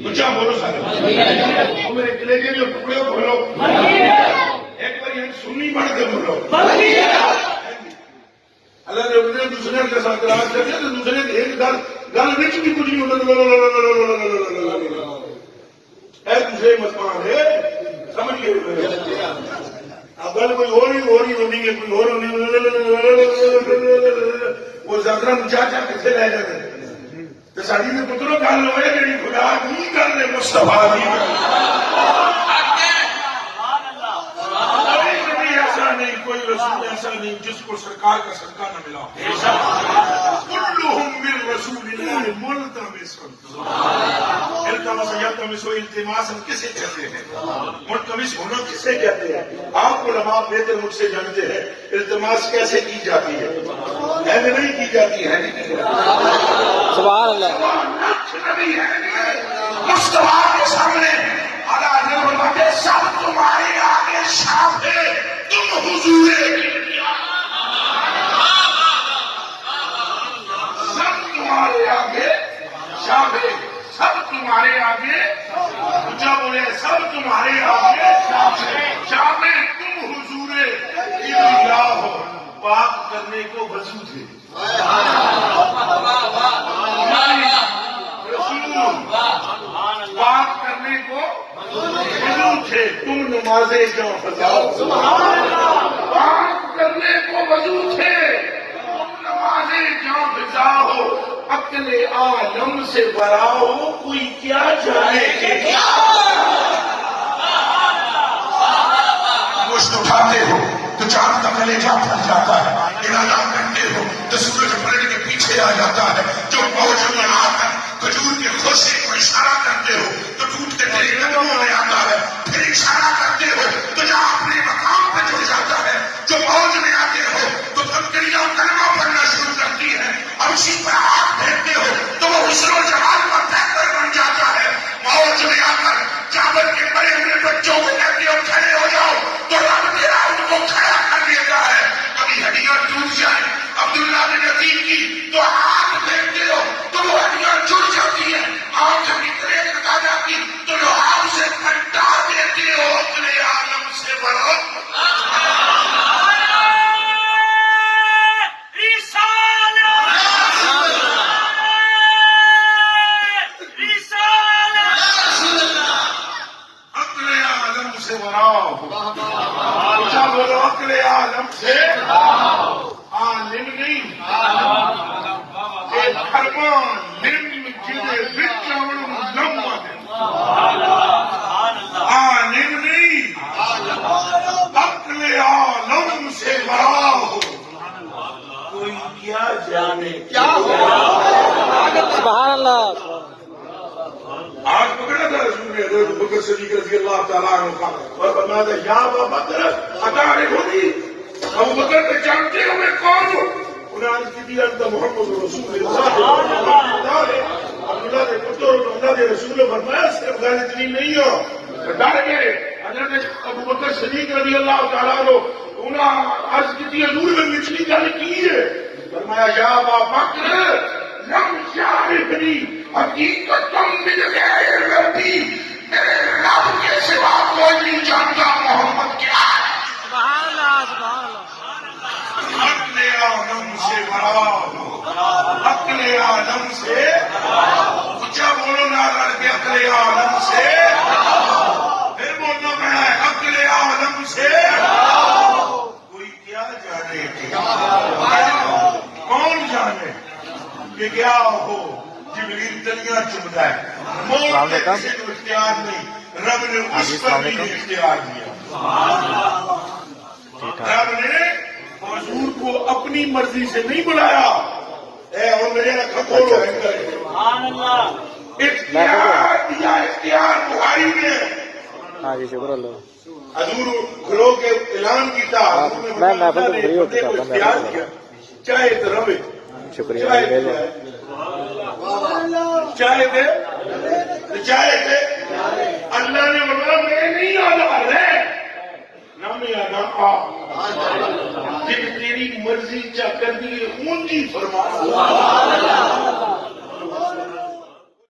اچھا بولو سارے میرے کلیجے جو ٹکڑے بولو ایک بار ہم سنی بڑھ کے بولو اللہ نے انہیں دوسرے کے ساتھ راج کر دیا تو دوسرے ایک گل وچ بھی کچھ نہیں ہوتا اے دوسرے مسلمان ہے سمجھئے گل کوئی اور ہی ہونی ہے کوئی اور ہونی وہ زیادہ چاچا کتنے رہ جاتے تو ساری نے پتروں گل ہوئے جی خدا نہیں کر رہے مصطفیٰ ایسا نہیں کوئی رسول ایسا نہیں جس کو سرکار کا صدقہ نہ ملا کلہم من رسول اللہ ملتمس التمس یلتمس التماس کسے کہتے ہیں ملتمس ہونا کسے کہتے ہیں آپ علماء بہتر مجھ سے جانتے ہیں التماس کیسے کی جاتی ہے نہیں کی جاتی ہے سبحان اللہ مصطفیٰ کے سامنے سب تمہارے آگے شاہ ہے تم حضور سب تمہارے آگے شاہ ہے سب تمہارے آگے اونچا بولے سب تمہارے آگے شاہ ہے تم حضور اللہ ہو پاک کرنے کو وضو تھے پاک کرنے کو وضو تھے تم نمازیں جو فضاؤ پاک کرنے کو وضو تھے تم نمازیں جو فضاؤ عقل عالم سے براؤ کوئی کیا جانے کہ کیا مشت اٹھاتے ہو تو چاند کا کلیجہ پھٹ جاتا ہے ارادہ کرتے ہو تو سورج پلٹ کے پیچھے آ جاتا ہے جو موج میں آ کر کھجور کے خوشے کو اشارہ کرتے ہو تو ٹوٹ کے تیرے قدموں میں آتا ہے پھر اشارہ کرتے ہو تو جہاں اپنے مقام پہ جڑ جاتا ہے جو موج میں آتے ہو تو بکریاں کلمہ پڑھنا شروع کرتی ہے اور اسی پر ہاتھ پھیرتے ہو تو وہ حسن و جمال کا بہتر بن جاتا ہے موج میں آ کر جابر کے بڑے ہوئے بچوں کو کہتے ہو کھڑے ہو جاؤ تو رب تیرا ان کو کھڑا کر دیتا ہے کبھی ہڈیاں ٹوٹ جائیں عبداللہ بن عتیق کی تو ہاتھ پھیرتے ہو تو وہ ہڈیاں جڑ جاتی ہیں آنکھ نکلے لگا جاتی تو لوہار سے پھٹا دیتے ہو اپنے عالم سے بڑھو بولو عقل عالم سے عالم نہیں فرمان لم جدے بچاؤں لمبا دے عالم نہیں عقل عالم سے بڑا ہو کوئی کیا جانے کیا ہو سبحان اللہ آج پکڑا تھا رسول نے حضرت بکر صدیق رضی اللہ تعالیٰ عنہ کا اور فرمایا تھا یا ابا بکر اتعرف ہوگی ابو بکر میں جانتے ہو میں کون ہوں انہیں عرض کی دیا انت محمد رسول اللہ عبداللہ نے پتر اللہ نے رسول نے فرمایا صرف غیر اتنی نہیں ہو ڈر گئے حضرت ابو بکر صدیق رضی اللہ تعالیٰ عنہ انہیں عرض کی دیا حضور میں نچلی گل کی ہے فرمایا یا ابا بکر لم یعرفنی حقیقت تم مل گئے ربی میرے رب کے سوا کوئی نہیں جانتا محمد کیا ہے سبحان اللہ سبحان اللہ عقل عالم سے بڑا ہو عقل عالم سے اونچا بولو نہ لڑ کے عقل عالم سے پھر بولنا میں عقل عالم سے کوئی کیا جانے کون جانے کہ کیا ہو جبریل تلیاں چمتا ہے موت کے کسی کو اختیار نہیں رب نے اس پر بھی اختیار دیا رب نے حضور کو اپنی مرضی سے نہیں بلایا اے اور میرے رکھا کھولو اختیار دیا اختیار بخاری نے ہاں جی شکر اللہ حضور کھلو کے اعلان کیتا میں محفل کو فری ہوتا تھا اختیار کیا چاہے تو رہے شکریہ چاہے تھے اللہ نے بولا میں نہیں آنا رہے نہ میں آنا آ جب تیری مرضی چا کر دی اونجی فرما